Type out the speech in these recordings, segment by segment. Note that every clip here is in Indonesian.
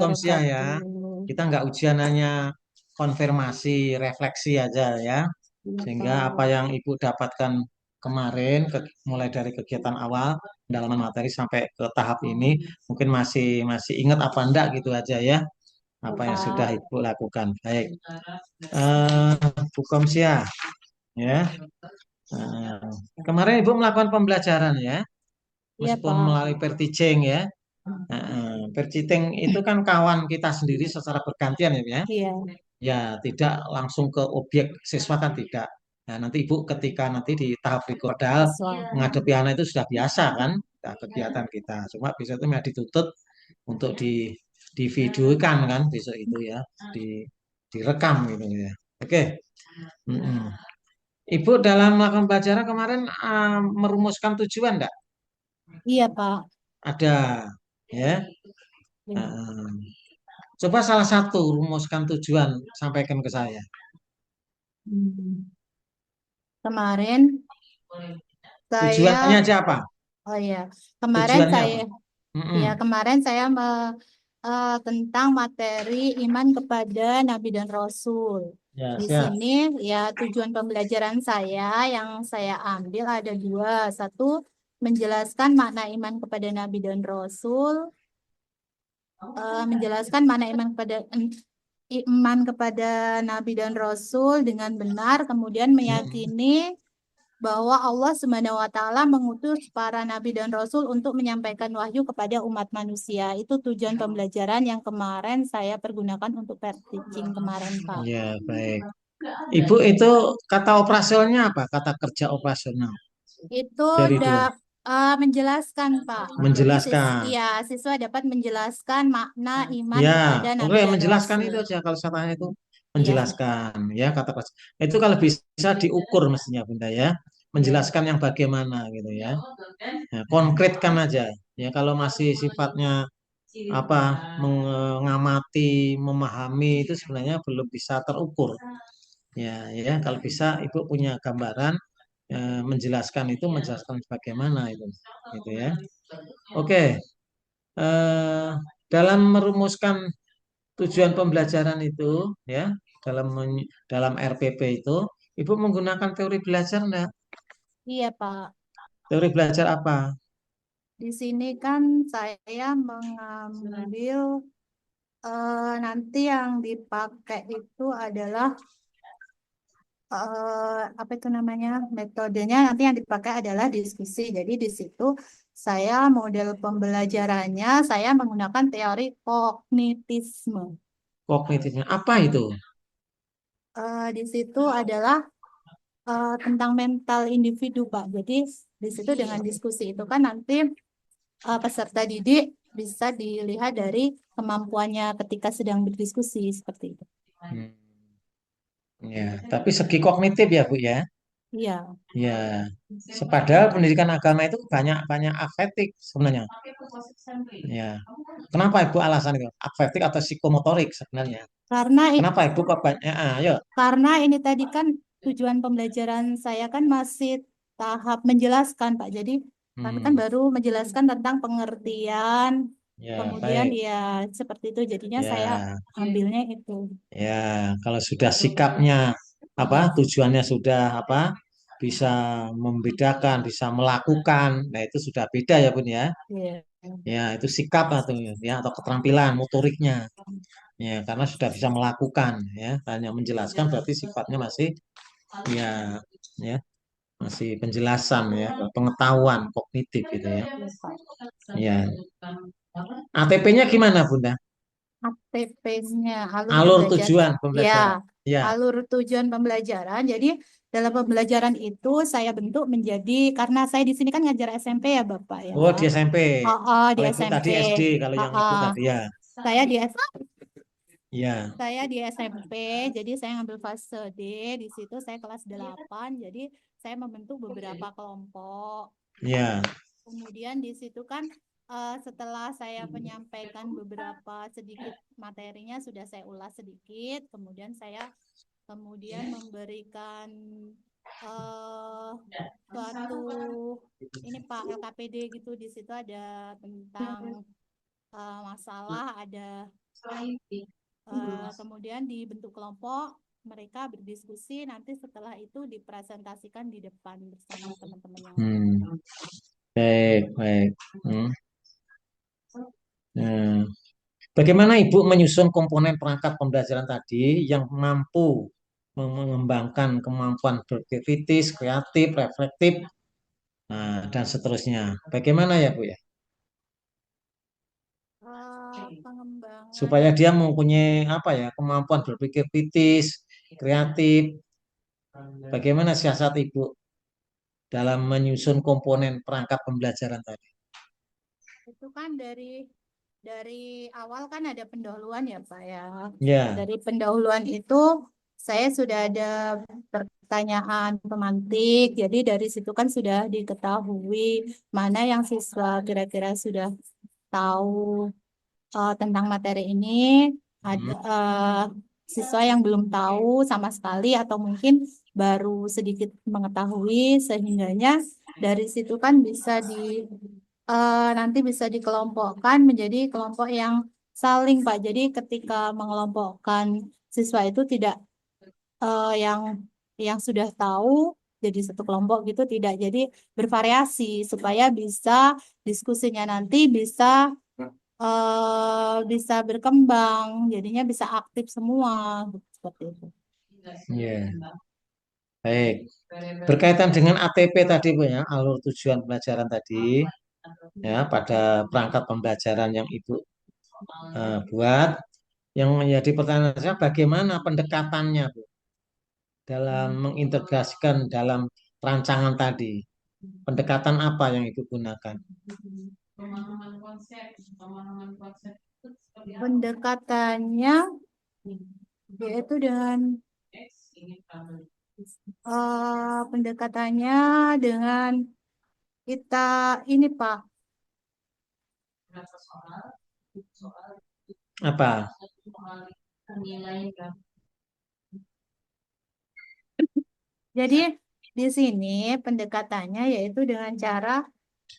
Komsia ya. wabarakatuh. Kita nggak ujian hanya konfirmasi, refleksi aja ya. Iya, Sehingga apa Pak. yang Ibu dapatkan kemarin, mulai dari kegiatan awal, pendalaman materi sampai ke tahap ini, mungkin masih masih ingat apa enggak gitu aja ya, Iya, apa yang sudah Pak. Ibu lakukan. Baik, eh Bu Komsia, ya. Eh, Kemarin Ibu melakukan pembelajaran ya, Iya, meskipun Pak. melalui Perticing ya. Perciting itu kan kawan kita sendiri secara bergantian ya, ya. Iya. Ya, tidak langsung ke objek siswa kan tidak. Nah, nanti Ibu ketika nanti di tahap rekodal Siswa. menghadapi anak itu sudah biasa kan, nah, kegiatan kita. Cuma besok itu memang dituntut untuk di videokan kan besok itu ya, di direkam gitu ya. Oke. Mm-mm. Ibu dalam melakukan pembelajaran kemarin merumuskan tujuan enggak? Iya, Pak. Ada, ya. Iya. Heeh. Coba salah satu rumuskan tujuan, sampaikan ke saya. Hmm. Kemarin Tujuannya saya, aja apa? oh ya, kemarin Tujuannya saya, apa? ya Mm-mm. kemarin saya tentang materi iman kepada Nabi dan Rasul. Ya, Di siap. sini ya tujuan pembelajaran saya yang saya ambil ada dua. Satu, menjelaskan makna iman kepada Nabi dan Rasul. Menjelaskan mana iman kepada Nabi dan Rasul dengan benar, kemudian Mm-mm. meyakini bahwa Allah Subhanahu wa taala mengutus para nabi dan rasul untuk menyampaikan wahyu kepada umat manusia. Itu tujuan pembelajaran yang kemarin saya pergunakan untuk teaching kemarin, Pak. Ya, baik. Ibu itu kata operasionalnya apa? Kata kerja operasional Itu dari dua. menjelaskan, Pak. Jadi Menjelaskan. ya, siswa dapat menjelaskan makna iman Ya, kepada oke, nabi dan menjelaskan itu rasul. aja kalau saya tanya itu Iya. menjelaskan ya kata kerja. Itu kalau bisa diukur mestinya Bunda ya. Iya. Menjelaskan yang bagaimana gitu ya. Ya, konkretkan aja. Ya kalau masih sifatnya apa mengamati, memahami itu sebenarnya belum bisa terukur. Ya, ya kalau bisa Ibu punya gambaran menjelaskan itu menjelaskan bagaimana itu, gitu ya. Oke, eh, dalam merumuskan tujuan pembelajaran itu, ya, dalam RPP itu, Ibu menggunakan teori belajar enggak? Iya, Pak. Teori belajar apa? Di sini kan saya mengambil nanti yang dipakai itu adalah apa itu namanya metodenya nanti yang dipakai adalah diskusi. Jadi di situ saya model pembelajarannya saya menggunakan teori kognitisme. Kognitifnya apa itu? Di situ adalah tentang mental individu, Pak. Jadi di situ dengan diskusi itu kan nanti peserta didik bisa dilihat dari kemampuannya ketika sedang berdiskusi seperti itu. Hmm, ya, tapi segi kognitif ya Bu ya. Iya. Ya, sepadahal pendidikan agama itu banyak banyak afektif sebenarnya. Ya, kenapa Ibu alasan itu? Afektif atau psikomotorik sebenarnya? Karena Kenapa Ibu kok banyak? Ayo. Karena ini tadi kan tujuan pembelajaran saya kan masih tahap menjelaskan, Pak. Jadi kami kan Hmm, baru menjelaskan tentang pengertian, ya, kemudian baik. ya seperti itu. Jadinya saya Ya, ambilnya itu. ya, kalau sudah sikapnya apa Ya, tujuannya sudah apa bisa membedakan, bisa melakukan. Nah, itu sudah beda ya, Bun ya. ya, Ya, itu sikap atau ya atau keterampilan motoriknya. Ya, karena sudah bisa melakukan ya. Hanya menjelaskan berarti sifatnya masih ya ya, masih penjelasan ya, pengetahuan kognitif gitu ya. ya, Pak. Ya. ATP-nya gimana, Bunda? ATP-nya alur Alur pembelajaran. tujuan Ya, pembelajaran. Ya. alur tujuan pembelajaran. Jadi dalam pembelajaran itu saya bentuk menjadi karena saya di sini kan ngajar SMP ya, Bapak ya. Oh, di SMP. Oh, oh, di Kalau Ibu SMP. tadi SD, kalau Oh, yang Ibu oh. tadi ya. Saya di Ya. Saya di SMP, jadi saya ngambil fase D, di situ saya kelas 8, jadi saya membentuk beberapa kelompok. Ya. Kemudian di situ kan setelah saya menyampaikan beberapa sedikit materinya sudah saya ulas sedikit, kemudian saya memberikan eh suatu ini Pak LKPD gitu di situ ada tentang masalah, ada Kemudian dibentuk kelompok, mereka berdiskusi, nanti setelah itu dipresentasikan di depan bersama teman-teman yang lain. Baik, baik. Nah, bagaimana Ibu menyusun komponen perangkat pembelajaran tadi yang mampu mengembangkan kemampuan berpikir kritis, kreatif, reflektif, dan seterusnya. Bagaimana ya Bu ya? Pengembangan Supaya dia mempunyai apa ya, kemampuan berpikir kritis, kreatif. Bagaimana siasat Ibu dalam menyusun komponen perangkat pembelajaran tadi? itu kan dari awal kan ada pendahuluan ya Pak ya. Ya. Dari pendahuluan itu saya sudah ada pertanyaan pemantik, jadi dari situ kan sudah diketahui mana yang siswa kira-kira sudah tahu tentang materi ini, ada siswa yang belum tahu sama sekali atau mungkin baru sedikit mengetahui, sehingganya dari situ kan bisa nanti bisa dikelompokkan menjadi kelompok yang saling Pak. Jadi ketika mengelompokkan siswa itu tidak yang sudah tahu jadi satu kelompok gitu, tidak, jadi bervariasi supaya bisa diskusinya nanti bisa berkembang, jadinya bisa aktif semua seperti itu. Ya. Baik. Berkaitan dengan ATP tadi Bu ya, alur tujuan pembelajaran tadi, ya pada perangkat pembelajaran yang Ibu buat, yang menjadi pertanyaan saya bagaimana pendekatannya Bu dalam mengintegrasikan dalam rancangan tadi. Pendekatan apa yang Ibu gunakan? Pendekatannya yaitu dengan pendekatannya dengan kita ini Pak. Apa? Jadi di sini pendekatannya yaitu dengan cara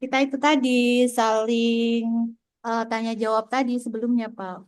kita itu tadi saling tanya jawab tadi sebelumnya Pak.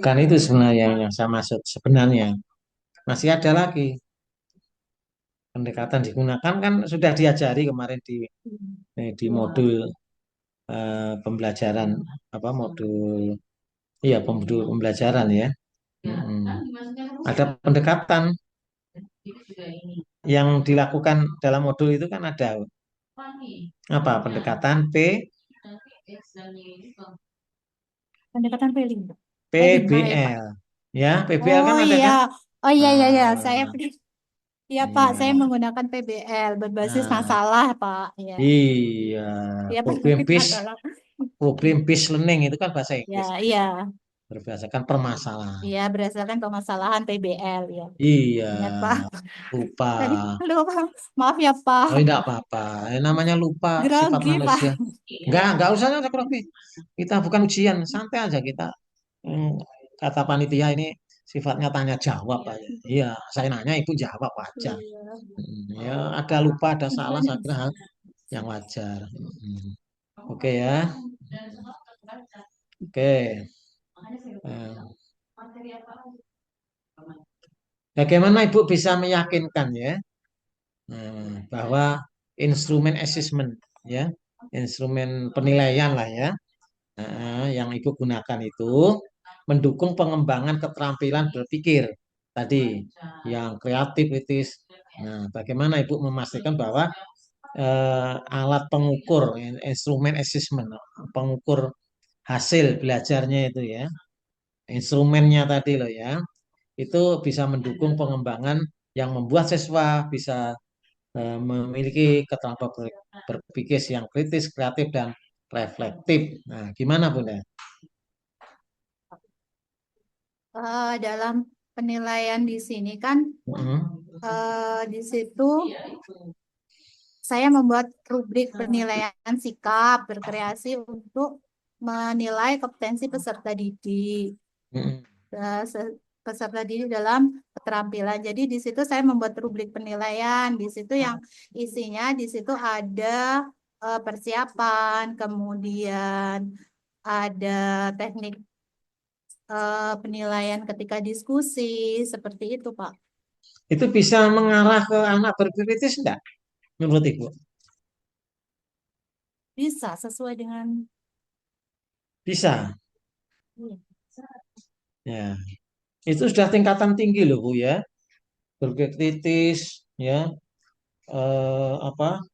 Kan itu sebenarnya yang saya maksud sebenarnya. Masih ada lagi pendekatan digunakan kan sudah diajari kemarin di modul pembelajaran apa modul iya modul pembelajaran ya. Ada pendekatan yang dilakukan dalam modul itu kan ada apa pendekatan Pendekatan feeling. Pak. PBL ya PBL Oh kan ada iya, kan. oh iya iya iya, saya Nah, iya Pak, saya iya. menggunakan PBL berbasis Nah, masalah Pak. Iya, iya, iya problem berbasis based masalah. problem based learning itu kan bahasa Ya Inggris. iya, Berdasarkan permasalahan. iya berdasarkan permasalahan PBL ya. Iya, Ingat Pak. lupa. Tadi lupa, maaf ya Pak. Oh, tidak apa-apa. Namanya lupa sifat Grogi manusia. Pak. Enggak usah ada lebih. Kita bukan ujian, santai aja kita. Hmm, Kata panitia ini sifatnya tanya jawab aja. Iya, saya nanya ibu jawab wajar. Iya. Ya, ada lupa, ada salah, saya kira hal yang wajar. Oke ya. Oke. Eh, Bagaimana ibu bisa meyakinkan ya bahwa instrumen assessment ya, instrumen penilaian lah ya, yang ibu gunakan itu mendukung pengembangan keterampilan berpikir tadi yang kreativitas. Nah, bagaimana ibu memastikan bahwa alat pengukur instrumen assessment pengukur hasil belajarnya itu ya, instrumennya tadi loh ya, itu bisa mendukung pengembangan yang membuat siswa bisa memiliki keterampilan berpikir yang kritis, kreatif, dan reflektif. Nah, gimana Bunda? Dalam penilaian di sini kan di situ saya membuat rubrik penilaian sikap berkreasi untuk menilai kompetensi peserta didik. Peserta didik dalam keterampilan. Jadi di situ saya membuat rubrik penilaian. Di situ yang isinya di situ ada persiapan, kemudian ada teknik penilaian ketika diskusi, seperti itu, Pak. Itu bisa mengarah ke anak berpikir kritis enggak menurut Ibu? Bisa sesuai dengan Bisa. iya. Ya, itu sudah tingkatan tinggi loh Bu ya. Berpikir kritis, ya, apa,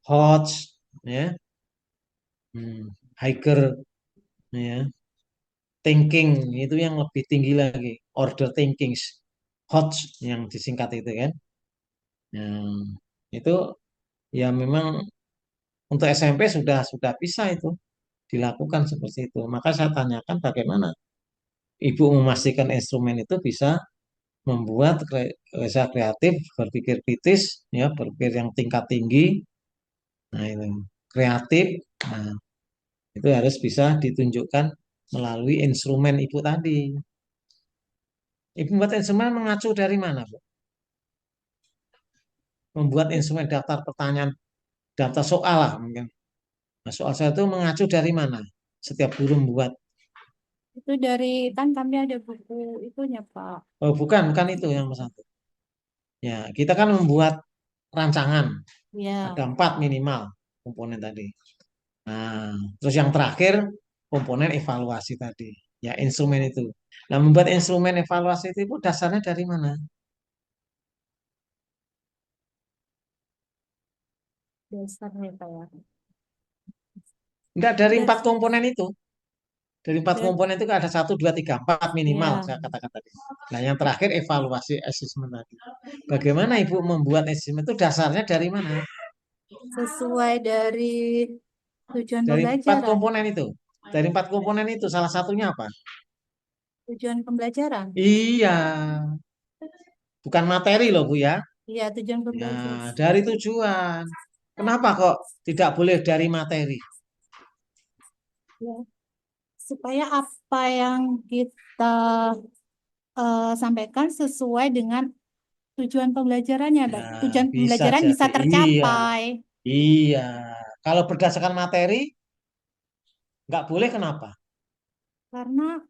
Hodge, ya, Hiker, ya, thinking itu yang lebih tinggi lagi. Order thinking, Hodge yang disingkat itu kan. Nah, itu ya memang untuk SMP sudah bisa itu dilakukan seperti itu. Maka saya tanyakan bagaimana Ibu memastikan instrumen itu bisa membuat bisa kreatif, berpikir kritis, ya, berpikir yang tingkat tinggi. Nah, itu kreatif. Nah, itu harus bisa ditunjukkan melalui instrumen Ibu tadi. Ibu membuat instrumen mengacu dari mana, Bu? Membuat instrumen daftar pertanyaan, daftar soal lah mungkin. Nah, soal saya itu mengacu dari mana? Setiap guru membuat. Itu dari kan kami ada buku itunya, Pak. Oh, bukan itu yang satu. Ya, kita kan membuat rancangan. Ada Ya, 4 minimal komponen tadi. Nah, terus yang terakhir komponen evaluasi tadi. Ya, instrumen itu. Nah, membuat instrumen evaluasi itu dasarnya dari mana? dasarnya, Pak ya. Enggak dari 4 Das, komponen itu. Dari 4 das, komponen itu ada 1, 2, 3, 4 minimal ya, saya katakan tadi. Nah, yang terakhir evaluasi asesmen tadi. Bagaimana Ibu membuat asesmen itu dasarnya dari mana? sesuai dari tujuan Dari 4 pembelajaran. komponen itu. Dari 4 komponen itu salah satunya apa? Tujuan pembelajaran. Iya, bukan materi loh Bu ya. Iya, tujuan Ya, pembelajaran. dari tujuan. Kenapa kok tidak boleh dari materi? Ya, supaya apa yang kita sampaikan sesuai dengan tujuan pembelajarannya, Ya, tujuan bisa pembelajaran bisa jadi. Iya, tercapai. iya. Kalau berdasarkan materi, nggak boleh kenapa? Karena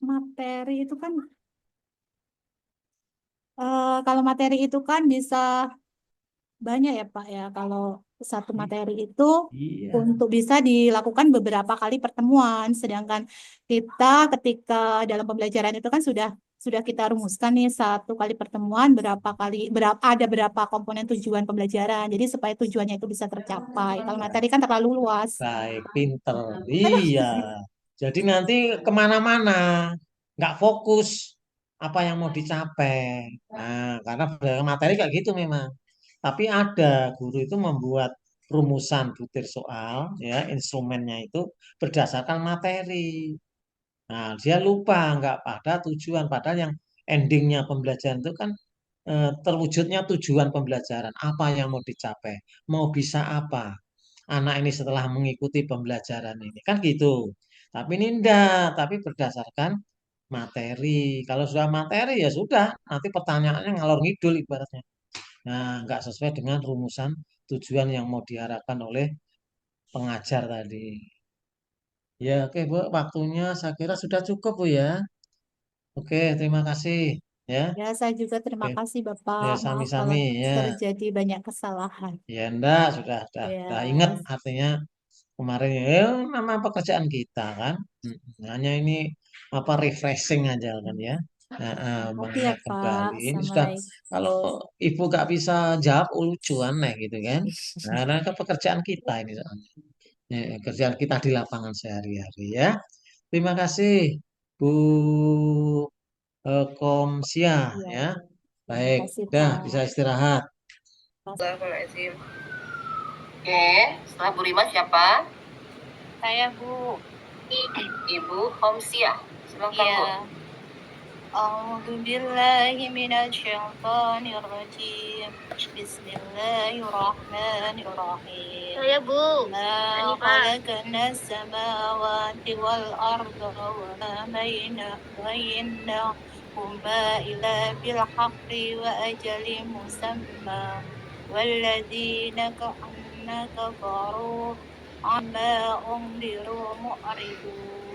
materi itu kan, kalau materi itu kan bisa banyak ya Pak ya. Kalau satu materi itu Iya, untuk bisa dilakukan beberapa kali pertemuan, sedangkan kita ketika dalam pembelajaran itu kan sudah kita rumuskan nih satu kali pertemuan berapa kali ada berapa komponen tujuan pembelajaran. Jadi supaya tujuannya itu bisa tercapai. Kalau materi kan terlalu luas. baik, pinter. Iya. Jadi nanti kemana-mana, nggak fokus apa yang mau dicapai. Nah, karena berdasarkan materi kayak gitu memang. Tapi ada guru itu membuat rumusan butir soal, ya, instrumennya itu berdasarkan materi. Nah, dia lupa nggak pada tujuan. Padahal yang endingnya pembelajaran itu kan terwujudnya tujuan pembelajaran. Apa yang mau dicapai? Mau bisa apa? Anak ini setelah mengikuti pembelajaran ini. Kan gitu. Tapi ini enggak. Tapi berdasarkan materi. Kalau sudah materi ya sudah. Nanti pertanyaannya ngalor ngidul ibaratnya. Nah, nggak sesuai dengan rumusan tujuan yang mau diharapkan oleh pengajar tadi. Ya, oke Bu, waktunya saya kira sudah cukup Bu ya. Oke, terima kasih ya. Ya, saya juga terima Oke, kasih Bapak. ya Maaf kalau sami-sami ya. terjadi banyak kesalahan. Ya enggak, sudah ingat Ya, artinya kemarin ya nama pekerjaan kita kan. Hanya ini apa refreshing aja kan ya. Nah, makasih ya mengingat Pak. kembali ini sudah Assalamualaikum. kalau ibu gak bisa jawab lucu aneh gitu kan. Nah, karena ke pekerjaan kita ini soalnya. Ya, kerjaan kita di lapangan sehari-hari ya. Terima kasih Bu Komsia Ya, ya. terima Baik, kasih dah bisa Pak. istirahat. Astagfirullahaladzim. Oke, setelah Bu Rima siapa? Saya Bu. Ibu Homsia. Silakan Bu. Ya. أعوذ بالله من الشيطان الرجيم بسم الله الرحمن الرحيم Saya Bu. ما Hanifah. خلقنا السماوات والأرض وما بينهما إلا بالحق وأجل مسمى والذين كفروا عما أنذروا معرضون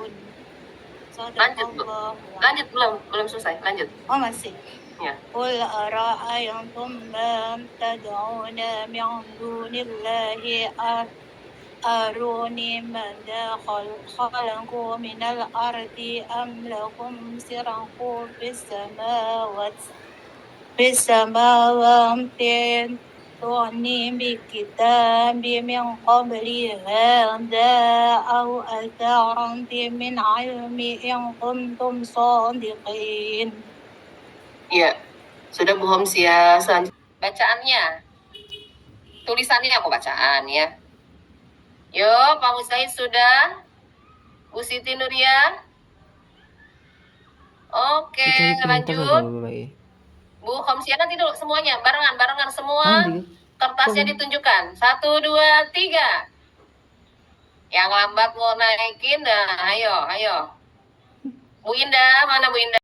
Lanjut, Bu. Lanjut, belum selesai. Lanjut. Oh, masih. Ya. قل أرأيتم ما تدعون من دون الله أروني ماذا خلقوا من الأرض أم لهم شرك في السماوات تعني بكتاب من قبل هذا أو أثارة من علم إن كنتم صادقين. Iya. Sudah Bu Homsia. Selanjutnya bacaannya. Tulisannya aku bacaan ya. Yo, Pak Mustahid sudah? Bu Siti Nuria? Oke, lanjut. Bu Homsia nanti dulu semuanya, barengan semua. Kertasnya ditunjukkan. 1, 2, 3. Yang lambat mau naikin, dah. Ayo. Bu Indah, mana Bu Indah?